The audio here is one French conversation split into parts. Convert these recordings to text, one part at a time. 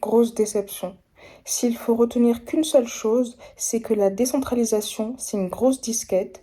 Grosse déception. S'il faut retenir qu'une seule chose, c'est que la décentralisation, c'est une grosse disquette.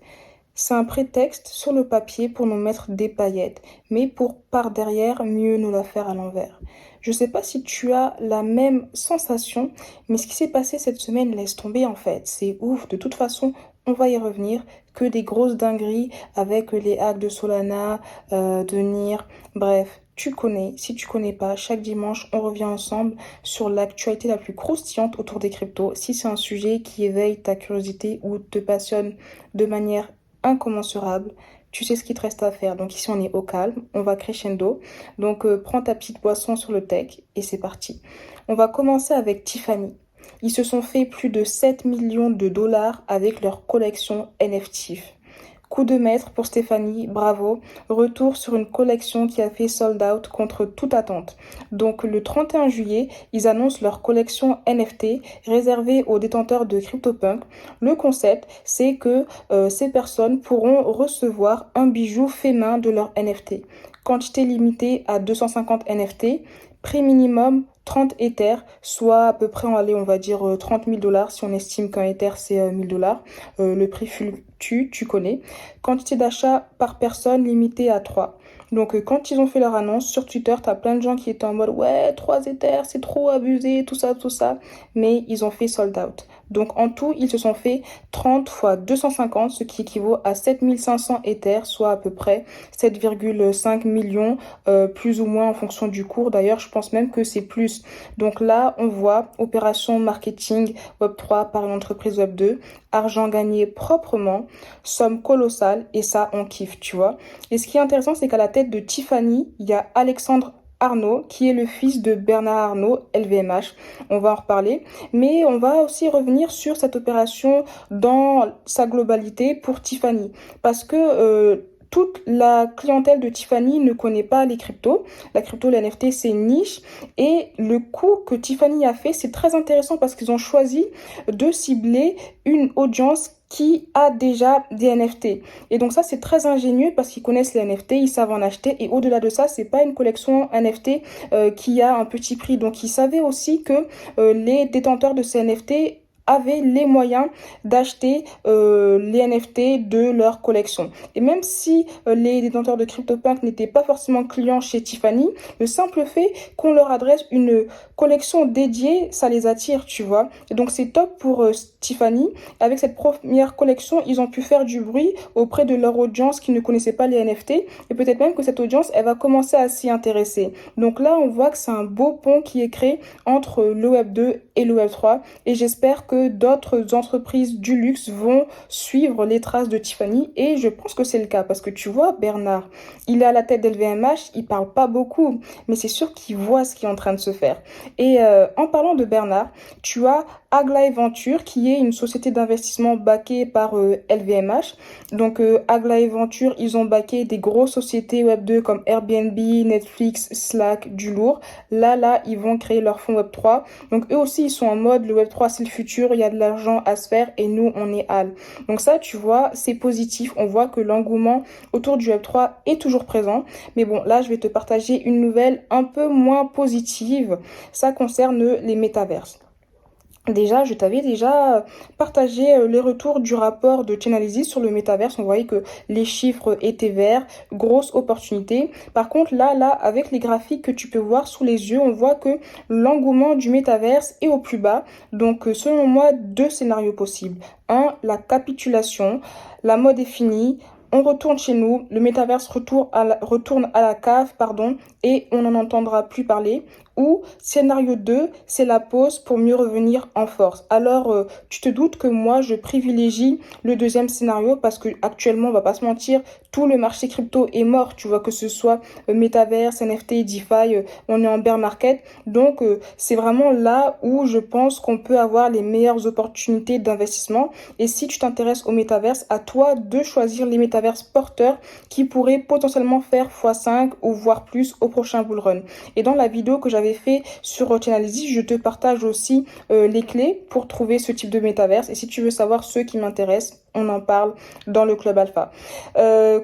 C'est un prétexte sur le papier pour nous mettre des paillettes, mais pour par derrière mieux nous la faire à l'envers. Je sais pas si tu as la même sensation, mais ce qui s'est passé cette semaine laisse tomber en fait. C'est ouf. De toute façon, on va y revenir. Que des grosses dingueries avec les hacks de Solana, de NIR. Bref, tu connais. Si tu connais pas, chaque dimanche, on revient ensemble sur l'actualité la plus croustillante autour des cryptos. Si c'est un sujet qui éveille ta curiosité ou te passionne de manière incommensurable, tu sais ce qu'il te reste à faire. Donc ici, on est au calme, on va crescendo. Donc prends ta petite boisson sur le tech et c'est parti. On va commencer avec Tiffany. Ils se sont fait plus de 7 millions de dollars avec leur collection NFT. Coup de maître pour Stéphanie, bravo. Retour sur une collection qui a fait sold out contre toute attente. Donc le 31 juillet, ils annoncent leur collection NFT réservée aux détenteurs de CryptoPunk. Le concept, c'est que ces personnes pourront recevoir un bijou fait main de leur NFT. Quantité limitée à 250 NFT, prix minimum 30 Ethers, soit à peu près, on va dire 30 000 dollars si on estime qu'un Ether c'est 1000 dollars. Le prix fluctue, tu connais. Quantité d'achat par personne limitée à 3. Donc quand ils ont fait leur annonce sur Twitter, t'as plein de gens qui étaient en mode ouais, 3 Ethers, c'est trop abusé, tout ça, tout ça. Mais ils ont fait sold out. Donc en tout, ils se sont fait 30 fois 250, ce qui équivaut à 7500 Ethers, soit à peu près 7,5 millions, plus ou moins en fonction du cours. D'ailleurs, je pense même que c'est plus. Donc là, on voit opération marketing Web3 par une entreprise Web2, argent gagné proprement, somme colossale, et ça, on kiffe, tu vois. Et ce qui est intéressant, c'est qu'à la tête de Tiffany, il y a Alexandre Arnaud, qui est le fils de Bernard Arnault, LVMH. On va en reparler. Mais on va aussi revenir sur cette opération dans sa globalité pour Tiffany. Parce que toute la clientèle de Tiffany ne connaît pas les cryptos. La crypto, les NFT, c'est une niche. Et le coup que Tiffany a fait, c'est très intéressant parce qu'ils ont choisi de cibler une audience qui a déjà des NFT. Et donc ça, c'est très ingénieux parce qu'ils connaissent les NFT, ils savent en acheter. Et au-delà de ça, c'est pas une collection NFT qui a un petit prix. Donc ils savaient aussi que les détenteurs de ces NFT avaient les moyens d'acheter les NFT de leur collection. Et même si les détenteurs de CryptoPunk n'étaient pas forcément clients chez Tiffany, le simple fait qu'on leur adresse une collection dédiée, ça les attire, tu vois. Et donc c'est top pour Tiffany. Avec cette première collection, ils ont pu faire du bruit auprès de leur audience qui ne connaissait pas les NFT. Et peut-être même que cette audience, elle va commencer à s'y intéresser. Donc là, on voit que c'est un beau pont qui est créé entre le Web 2 et le Web 3. Et j'espère que d'autres entreprises du luxe vont suivre les traces de Tiffany. Et je pense que c'est le cas. Parce que tu vois, Bernard, il est à la tête d'LVMH, il parle pas beaucoup. Mais c'est sûr qu'il voit ce qui est en train de se faire. Et en parlant de Bernard, tu as Aglaé Venture, qui est une société d'investissement backée par LVMH. Donc Aglaé Venture, ils ont backé des grosses sociétés Web2 comme Airbnb, Netflix, Slack, du lourd. Là, ils vont créer leur fonds Web3. Donc eux aussi, ils sont en mode, le Web3, c'est le futur, il y a de l'argent à se faire et nous, on est HAL. Donc ça, tu vois, c'est positif. On voit que l'engouement autour du Web3 est toujours présent. Mais bon, là, je vais te partager une nouvelle un peu moins positive. Ça concerne les métaverses. Déjà, je t'avais déjà partagé les retours du rapport de Chainalysis sur le métaverse. On voyait que les chiffres étaient verts, grosse opportunité. Par contre, là, avec les graphiques que tu peux voir sous les yeux, on voit que l'engouement du métaverse est au plus bas. Donc, selon moi, deux scénarios possibles. Un, la capitulation. La mode est finie. On retourne chez nous, le métaverse retourne à la cave, pardon, et on n'en entendra plus parler. Ou scénario 2, c'est la pause pour mieux revenir en force. Alors, tu te doutes que moi, je privilégie le deuxième scénario parce que actuellement, on va pas se mentir, tout le marché crypto est mort. Tu vois, que ce soit Metaverse, NFT, DeFi, on est en bear market. Donc, c'est vraiment là où je pense qu'on peut avoir les meilleures opportunités d'investissement. Et si tu t'intéresses au Metaverse, à toi de choisir les métaverses porteurs qui pourraient potentiellement faire x5 ou voire plus au prochain bull run. Et dans la vidéo que j'avais fait sur Chainalysis, je te partage aussi les clés pour trouver ce type de métaverse. Et si tu veux savoir ceux qui m'intéressent, on en parle dans le club alpha.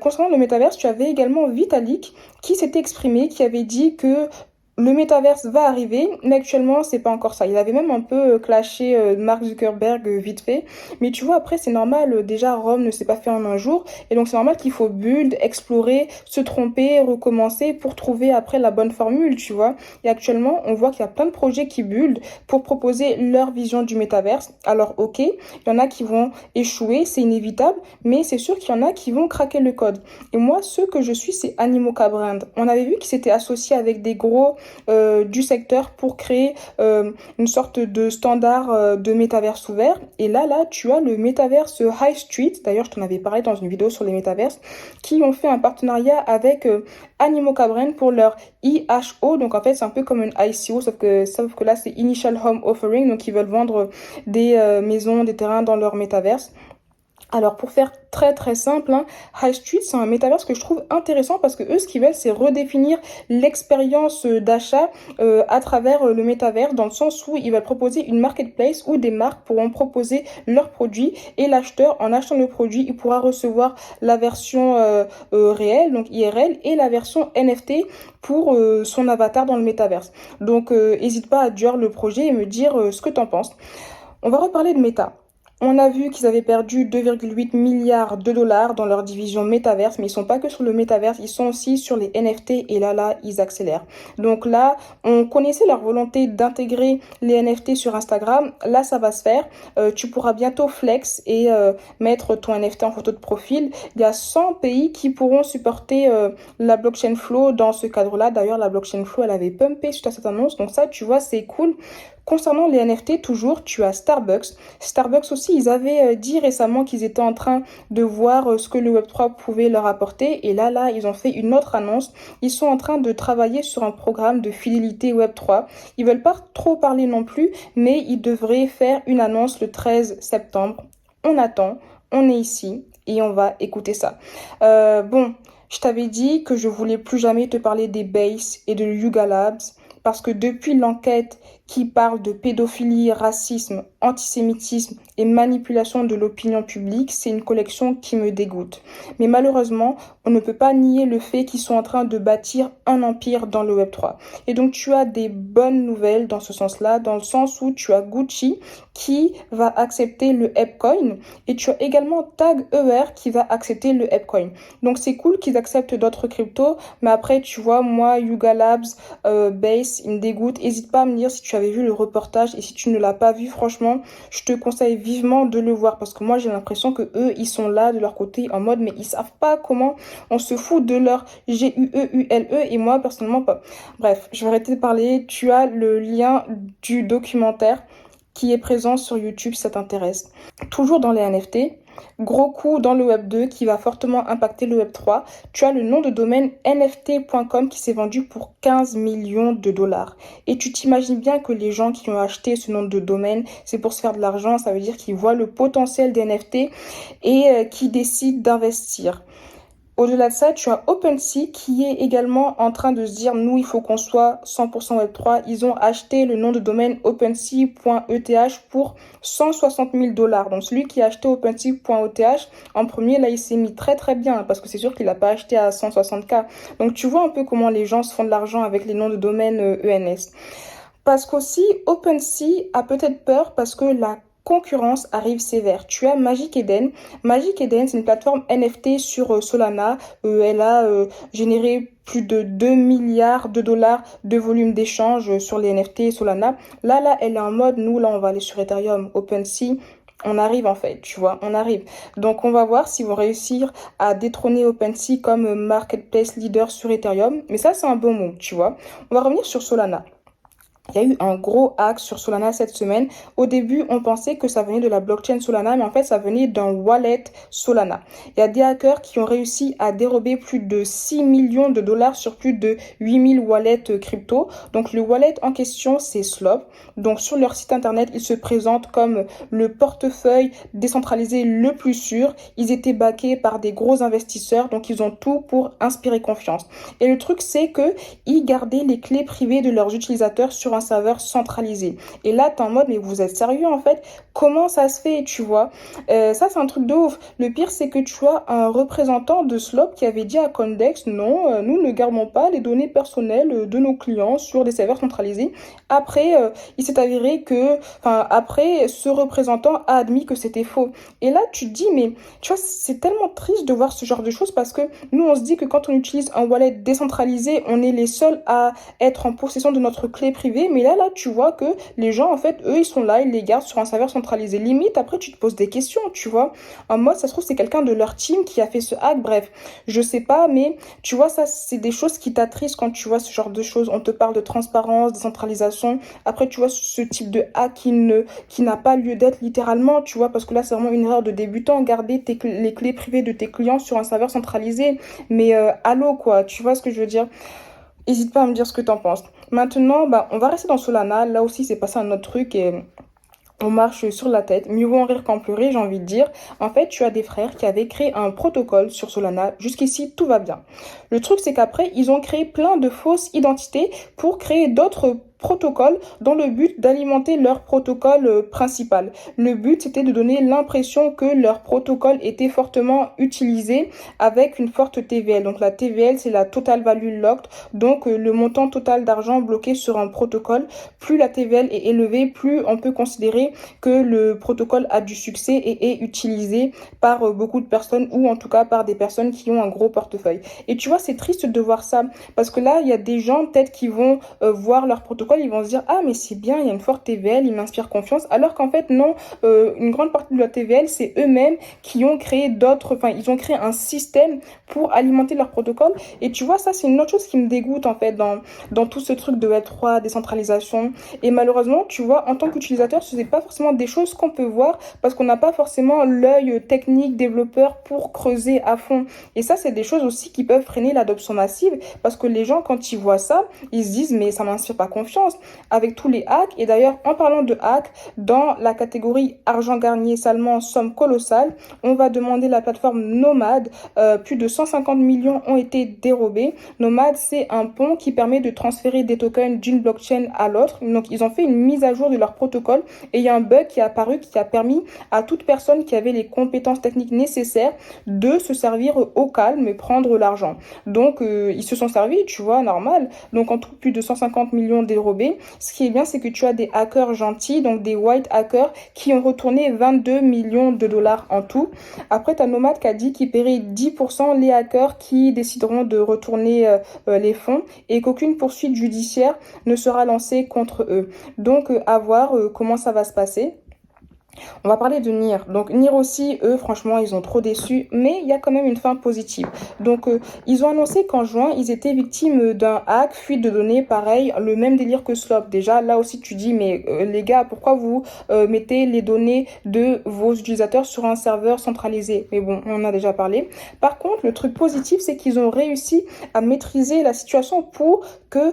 Concernant le métaverse, tu avais également Vitalik qui s'était exprimé, qui avait dit que Le métaverse va arriver, mais actuellement, c'est pas encore ça. Il avait même un peu clashé Mark Zuckerberg vite fait. Mais tu vois, après, c'est normal. Déjà, Rome ne s'est pas fait en un jour. Et donc, c'est normal qu'il faut build, explorer, se tromper, recommencer pour trouver après la bonne formule, tu vois. Et actuellement, on voit qu'il y a plein de projets qui build pour proposer leur vision du métaverse. Alors, ok, il y en a qui vont échouer, c'est inévitable, mais c'est sûr qu'il y en a qui vont craquer le code. Et moi, ceux que je suis, c'est Animoca Brand. On avait vu qu'ils s'étaient associés avec des gros du secteur pour créer une sorte de standard de métaverse ouvert. Et là, tu as le métaverse High Street. D'ailleurs, je t'en avais parlé dans une vidéo sur les métaverses, qui ont fait un partenariat avec Animoca Brand pour leur IHO. Donc, en fait, c'est un peu comme une ICO, sauf que là, c'est Initial Home Offering. Donc, ils veulent vendre des maisons, des terrains dans leur métaverse. Alors pour faire très très simple, hein, High Street c'est un métaverse que je trouve intéressant parce que eux ce qu'ils veulent c'est redéfinir l'expérience d'achat à travers le métaverse dans le sens où ils veulent proposer une marketplace où des marques pourront proposer leurs produits et l'acheteur en achetant le produit il pourra recevoir la version réelle donc IRL et la version NFT pour son avatar dans le métaverse. Donc n'hésite pas à dire le projet et me dire ce que t'en penses. On va reparler de Meta. On a vu qu'ils avaient perdu 2,8 milliards de dollars dans leur division métaverse, mais ils sont pas que sur le métaverse, ils sont aussi sur les NFT et là, ils accélèrent. Donc là, on connaissait leur volonté d'intégrer les NFT sur Instagram. Là, ça va se faire. Tu pourras bientôt flex et mettre ton NFT en photo de profil. Il y a 100 pays qui pourront supporter la blockchain Flow dans ce cadre-là. D'ailleurs, la blockchain Flow, elle avait pumpé suite à cette annonce. Donc ça, tu vois, c'est cool. Concernant les NFT, toujours, tu as Starbucks. Starbucks aussi, ils avaient dit récemment qu'ils étaient en train de voir ce que le Web3 pouvait leur apporter. Et là, ils ont fait une autre annonce. Ils sont en train de travailler sur un programme de fidélité Web3. Ils veulent pas trop parler non plus, mais ils devraient faire une annonce le 13 septembre. On attend, on est ici et on va écouter ça. Bon, je t'avais dit que je voulais plus jamais te parler des Base et de Yuga Labs parce que depuis l'enquête qui parle de pédophilie, racisme, antisémitisme et manipulation de l'opinion publique, c'est une collection qui me dégoûte. Mais malheureusement, on ne peut pas nier le fait qu'ils sont en train de bâtir un empire dans le Web3. Et donc tu as des bonnes nouvelles dans ce sens-là, dans le sens où tu as Gucci qui va accepter le Epcoin et tu as également Tag Heuer qui va accepter le Epcoin. Donc c'est cool qu'ils acceptent d'autres cryptos, mais après tu vois, moi, Yuga Labs, Base, il me dégoûte. N'hésite pas à me dire si tu avais vu le reportage et si tu ne l'as pas vu, franchement, je te conseille vivement de le voir parce que moi j'ai l'impression que eux ils sont là de leur côté en mode mais ils savent pas comment on se fout de leur GUEULE et moi personnellement pas. Bref, je vais arrêter de parler. Tu as le lien du documentaire qui est présent sur YouTube si ça t'intéresse. Toujours dans les NFT, gros coup dans le Web 2 qui va fortement impacter le Web 3. Tu as le nom de domaine nft.com qui s'est vendu pour 15 millions de dollars. Et tu t'imagines bien que les gens qui ont acheté ce nom de domaine, c'est pour se faire de l'argent, ça veut dire qu'ils voient le potentiel des NFT et qui décident d'investir. Au-delà de ça, tu as OpenSea qui est également en train de se dire, nous, il faut qu'on soit 100% Web3. Ils ont acheté le nom de domaine OpenSea.eth pour 160 000 dollars. Donc, celui qui a acheté OpenSea.eth, en premier, là, il s'est mis très, très bien parce que c'est sûr qu'il n'a pas acheté à 160K. Donc, tu vois un peu comment les gens se font de l'argent avec les noms de domaine ENS. Parce qu'aussi, OpenSea a peut-être peur parce que la concurrence arrive sévère. Tu as Magic Eden. Magic Eden, c'est une plateforme NFT sur Solana. Elle a généré plus de 2 milliards de dollars de volume d'échange sur les NFT Solana. Là, elle est en mode, nous, là, on va aller sur Ethereum, OpenSea. On arrive en fait, tu vois, on arrive. Donc on va voir s'ils vont réussir à détrôner OpenSea comme marketplace leader sur Ethereum. Mais ça, c'est un bon mot, tu vois. On va revenir sur Solana. Il y a eu un gros hack sur Solana cette semaine. Au début, on pensait que ça venait de la blockchain Solana, mais en fait, ça venait d'un wallet Solana. Il y a des hackers qui ont réussi à dérober plus de 6 millions de dollars sur plus de 8000 wallets crypto. Donc, le wallet en question, c'est Slope. Donc, sur leur site internet, ils se présentent comme le portefeuille décentralisé le plus sûr. Ils étaient backés par des gros investisseurs, donc ils ont tout pour inspirer confiance. Et le truc, c'est que ils gardaient les clés privées de leurs utilisateurs sur sur un serveur centralisé. Et là, t'es en mode, mais vous êtes sérieux en fait? Comment ça se fait, tu vois? Ça, c'est un truc de ouf. Le pire, c'est que tu as un représentant de Slop qui avait dit à Condex, non, nous ne gardons pas les données personnelles de nos clients sur des serveurs centralisés. Après, il s'est avéré que, enfin, après, ce représentant a admis que c'était faux. Et là, tu te dis, mais tu vois, c'est tellement triste de voir ce genre de choses parce que nous, on se dit que quand on utilise un wallet décentralisé, on est les seuls à être en possession de notre clé privée. Mais là, tu vois que les gens, en fait, eux, ils sont là, ils les gardent sur un serveur centralisé. Limite, après, tu te poses des questions, tu vois. En mode, ça se trouve, c'est quelqu'un de leur team qui a fait ce hack. Bref, je sais pas, mais tu vois, ça, c'est des choses qui t'attristent quand tu vois ce genre de choses. On te parle de transparence, décentralisation. Après, tu vois, ce type de hack qui n'a pas lieu d'être littéralement, tu vois, parce que là, c'est vraiment une erreur de débutant. Garder les clés privées de tes clients sur un serveur centralisé. Mais allô, quoi, tu vois ce que je veux dire? N'hésite pas à me dire ce que t'en penses. Maintenant, bah, on va rester dans Solana. Là aussi, c'est passé un autre truc et on marche sur la tête. Mieux vaut en rire qu'en pleurer, j'ai envie de dire. En fait, tu as des frères qui avaient créé un protocole sur Solana. Jusqu'ici, tout va bien. Le truc, c'est qu'après, ils ont créé plein de fausses identités pour créer d'autres protocole dans le but d'alimenter leur protocole principal. Le but, c'était de donner l'impression que leur protocole était fortement utilisé avec une forte TVL. Donc la TVL, c'est la Total Value Locked. Donc le montant total d'argent bloqué sur un protocole. Plus la TVL est élevée, plus on peut considérer que le protocole a du succès et est utilisé par beaucoup de personnes ou en tout cas par des personnes qui ont un gros portefeuille. Et tu vois, c'est triste de voir ça parce que là, il y a des gens peut-être qui vont voir leur protocole, ils vont se dire ah mais c'est bien, il y a une forte TVL, il m'inspire confiance, alors qu'en fait non, une grande partie de la TVL c'est eux-mêmes qui ont créé d'autres, enfin ils ont créé un système pour alimenter leur protocole. Et tu vois, ça c'est une autre chose qui me dégoûte en fait dans tout ce truc de Web3, décentralisation. Et malheureusement, tu vois, en tant qu'utilisateur, ce n'est pas forcément des choses qu'on peut voir parce qu'on n'a pas forcément l'œil technique développeur pour creuser à fond. Et ça, c'est des choses aussi qui peuvent freiner l'adoption massive parce que les gens, quand ils voient ça, ils se disent mais ça m'inspire pas confiance avec tous les hacks. Et d'ailleurs, en parlant de hacks, dans la catégorie argent garni salement, somme colossale, on va demander la plateforme Nomad. Plus de 150 millions ont été dérobés. Nomad, c'est un pont qui permet de transférer des tokens d'une blockchain à l'autre. Donc, ils ont fait une mise à jour de leur protocole et il y a un bug qui est apparu qui a permis à toute personne qui avait les compétences techniques nécessaires de se servir au calme et prendre l'argent. Donc, ils se sont servis, tu vois, normal. Donc, en tout, plus de 150 millions dérobés. Ce qui est bien, c'est que tu as des hackers gentils, donc des white hackers, qui ont retourné 22 millions de dollars en tout. Après, tu as Nomad qui a dit qu'il paierait 10% les hackers qui décideront de retourner les fonds et qu'aucune poursuite judiciaire ne sera lancée contre eux. Donc, à voir comment ça va se passer. On va parler de Nier. Donc Nier aussi, eux, franchement, ils ont trop déçu, mais il y a quand même une fin positive. Donc ils ont annoncé qu'en juin, ils étaient victimes d'un hack, fuite de données, pareil, le même délire que Slop. Déjà, là aussi, tu dis, mais les gars, pourquoi vous mettez les données de vos utilisateurs sur un serveur centralisé? Mais bon, on en a déjà parlé. Par contre, le truc positif, c'est qu'ils ont réussi à maîtriser la situation pour que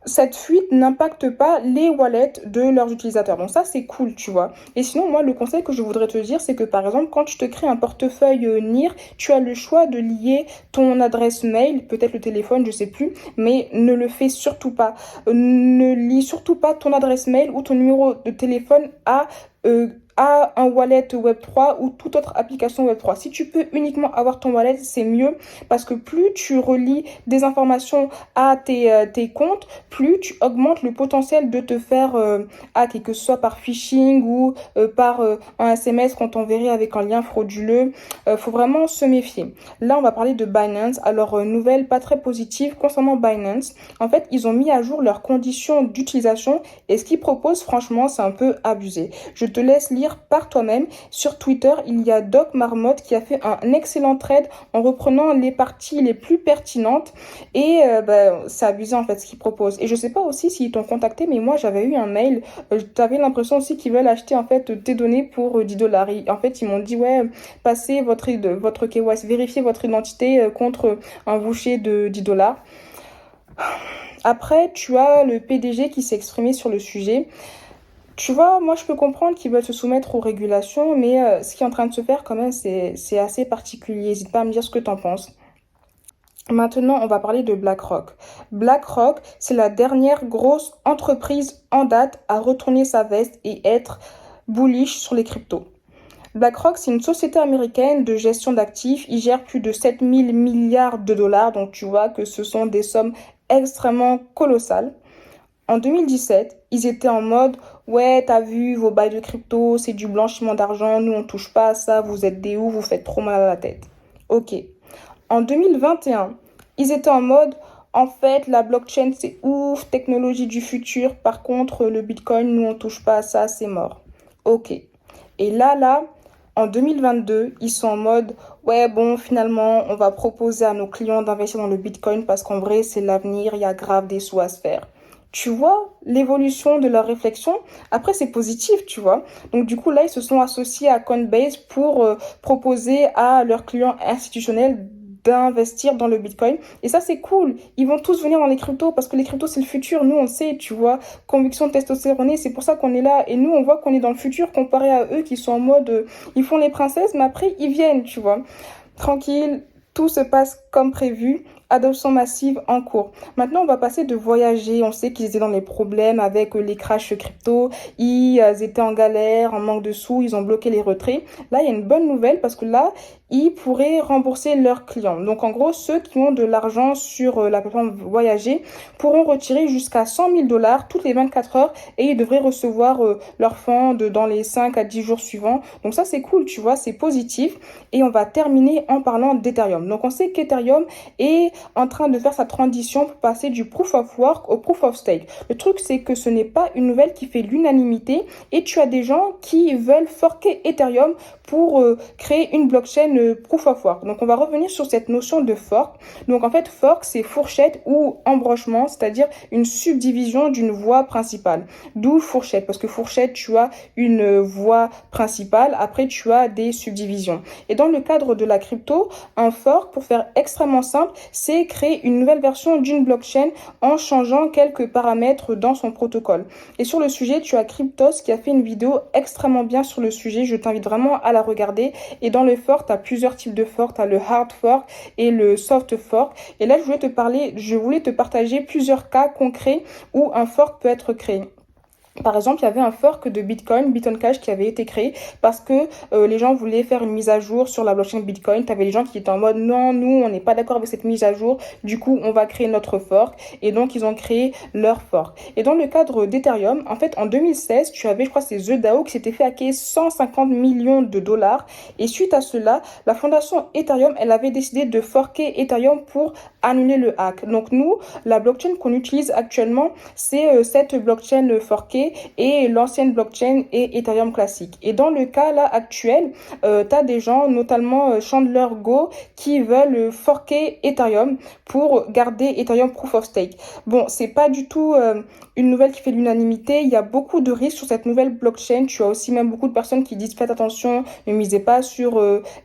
cette fuite n'impacte pas les wallets de leurs utilisateurs. Donc ça, c'est cool, tu vois. Et sinon, moi, le conseil que je voudrais te dire, c'est que par exemple, quand tu te crées un portefeuille NIR, tu as le choix de lier ton adresse mail, peut-être le téléphone, je sais plus, mais ne le fais surtout pas. Ne lie surtout pas ton adresse mail ou ton numéro de téléphone à un wallet Web3 ou toute autre application Web3. Si tu peux uniquement avoir ton wallet, c'est mieux parce que plus tu relis des informations à tes comptes, plus tu augmentes le potentiel de te faire hack, et que ce soit par phishing ou par un SMS qu'on t'enverrait avec un lien frauduleux. Faut vraiment se méfier. Là, on va parler de Binance. Alors, nouvelle pas très positive concernant Binance. En fait, ils ont mis à jour leurs conditions d'utilisation et ce qu'ils proposent, franchement, c'est un peu abusé. Je te laisse lire par toi-même. Sur Twitter, il y a Doc Marmotte qui a fait un excellent thread en reprenant les parties les plus pertinentes et c'est abusé en fait ce qu'ils proposent. Et je sais pas aussi s'ils t'ont contacté, mais moi j'avais eu un mail, j'avais l'impression aussi qu'ils veulent acheter en fait tes données pour 10 dollars. En fait, ils m'ont dit ouais, passez votre KYC, vérifiez votre identité contre un voucher de 10 dollars. Après, tu as le PDG qui s'est exprimé sur le sujet. Tu vois, moi je peux comprendre qu'ils veulent se soumettre aux régulations, mais ce qui est en train de se faire quand même, c'est assez particulier. N'hésite pas à me dire ce que t'en penses. Maintenant, on va parler de BlackRock. BlackRock, c'est la dernière grosse entreprise en date à retourner sa veste et être bullish sur les cryptos. BlackRock, c'est une société américaine de gestion d'actifs. Ils gèrent plus de 7000 milliards de dollars, donc tu vois que ce sont des sommes extrêmement colossales. En 2017, ils étaient en mode ouais, t'as vu vos bails de crypto, c'est du blanchiment d'argent, nous on touche pas à ça, vous êtes des ouf, vous faites trop mal à la tête. Ok. En 2021, ils étaient en mode en fait, la blockchain c'est ouf, technologie du futur, par contre le Bitcoin, nous on touche pas à ça, c'est mort. Ok. Et là, en 2022, ils sont en mode ouais, bon, finalement, on va proposer à nos clients d'investir dans le Bitcoin parce qu'en vrai, c'est l'avenir, il y a grave des sous à se faire. Tu vois l'évolution de leur réflexion. Après, c'est positif, tu vois. Donc, du coup, là, ils se sont associés à Coinbase pour proposer à leurs clients institutionnels d'investir dans le Bitcoin. Et ça, c'est cool. Ils vont tous venir dans les cryptos parce que les cryptos, c'est le futur. Nous, on le sait, tu vois. Conviction testostéronée, c'est pour ça qu'on est là. Et nous, on voit qu'on est dans le futur comparé à eux qui sont en mode, ils font les princesses, mais après, ils viennent, tu vois. Tranquille, tout se passe comme prévu. Adoption massive en cours. Maintenant, on va passer de voyager. On sait qu'ils étaient dans les problèmes avec les crashs crypto. Ils étaient en galère, en manque de sous. Ils ont bloqué les retraits. Là, il y a une bonne nouvelle parce que là, ils pourraient rembourser leurs clients. Donc, en gros, ceux qui ont de l'argent sur la plateforme Voyager pourront retirer jusqu'à 100 000 dollars toutes les 24 heures et ils devraient recevoir leur fonds dans les 5 à 10 jours suivants. Donc, ça, c'est cool, tu vois, c'est positif. Et on va terminer en parlant d'Ethereum. Donc, on sait qu'Ethereum est en train de faire sa transition pour passer du proof of work au proof of stake. Le truc, c'est que ce n'est pas une nouvelle qui fait l'unanimité et tu as des gens qui veulent forker Ethereum pour créer une blockchain proof of work. Donc, on va revenir sur cette notion de fork. Donc, en fait, fork, c'est fourchette ou embranchement, c'est-à-dire une subdivision d'une voie principale. D'où fourchette, parce que fourchette, tu as une voie principale, après, tu as des subdivisions. Et dans le cadre de la crypto, un fork, pour faire extrêmement simple, c'est créer une nouvelle version d'une blockchain en changeant quelques paramètres dans son protocole. Et sur le sujet, tu as Cryptos qui a fait une vidéo extrêmement bien sur le sujet. Je t'invite vraiment à la regarder. Et dans le fork, tu as plusieurs types de fork. Tu as le hard fork et le soft fork. Et là, je voulais te partager plusieurs cas concrets où un fork peut être créé. Par exemple, il y avait un fork de Bitcoin Cash, qui avait été créé parce que les gens voulaient faire une mise à jour sur la blockchain Bitcoin. Tu avais les gens qui étaient en mode non, nous, on n'est pas d'accord avec cette mise à jour. Du coup, on va créer notre fork. Et donc, ils ont créé leur fork. Et dans le cadre d'Ethereum, en fait, en 2016, tu avais, je crois, c'est The DAO qui s'était fait hacker 150 millions de dollars. Et suite à cela, la fondation Ethereum, elle avait décidé de forker Ethereum pour annuler le hack. Donc, nous, la blockchain qu'on utilise actuellement, c'est cette blockchain forkée et l'ancienne blockchain est Ethereum classique. Et dans le cas là actuel, tu as des gens, notamment Chandler Go, qui veulent forker Ethereum pour garder Ethereum Proof of Stake. Bon, c'est pas du tout une nouvelle qui fait l'unanimité. Il y a beaucoup de risques sur cette nouvelle blockchain. Tu as aussi même beaucoup de personnes qui disent faites attention, ne misez pas sur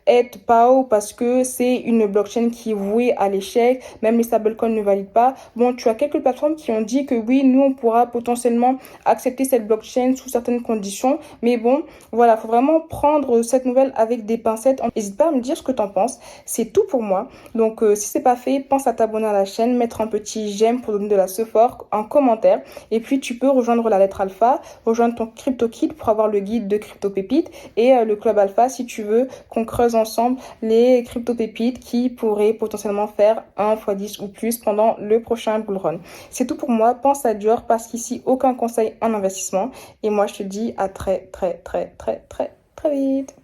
ETHPAO parce que c'est une blockchain qui est vouée à l'échec. Même les stablecoins ne valident pas. Bon, tu as quelques plateformes qui ont dit que oui, nous on pourra potentiellement accepter cette blockchain sous certaines conditions. Mais bon, voilà, faut vraiment prendre cette nouvelle avec des pincettes. N'hésite pas à me dire ce que t'en penses. C'est tout pour moi. Donc si c'est pas fait, pense à t'abonner à la chaîne, mettre un petit j'aime pour donner de la support, en commentaire. Et puis tu peux rejoindre la lettre alpha, rejoindre ton CryptoKit pour avoir le guide de Crypto Pépites et le club alpha si tu veux qu'on creuse ensemble les crypto pépites qui pourraient potentiellement faire 1 x 10 ou plus pendant le prochain bull run. C'est tout pour moi. Pense à Dior parce qu'ici aucun conseil en investissement. Et moi je te dis à très très très très très très vite.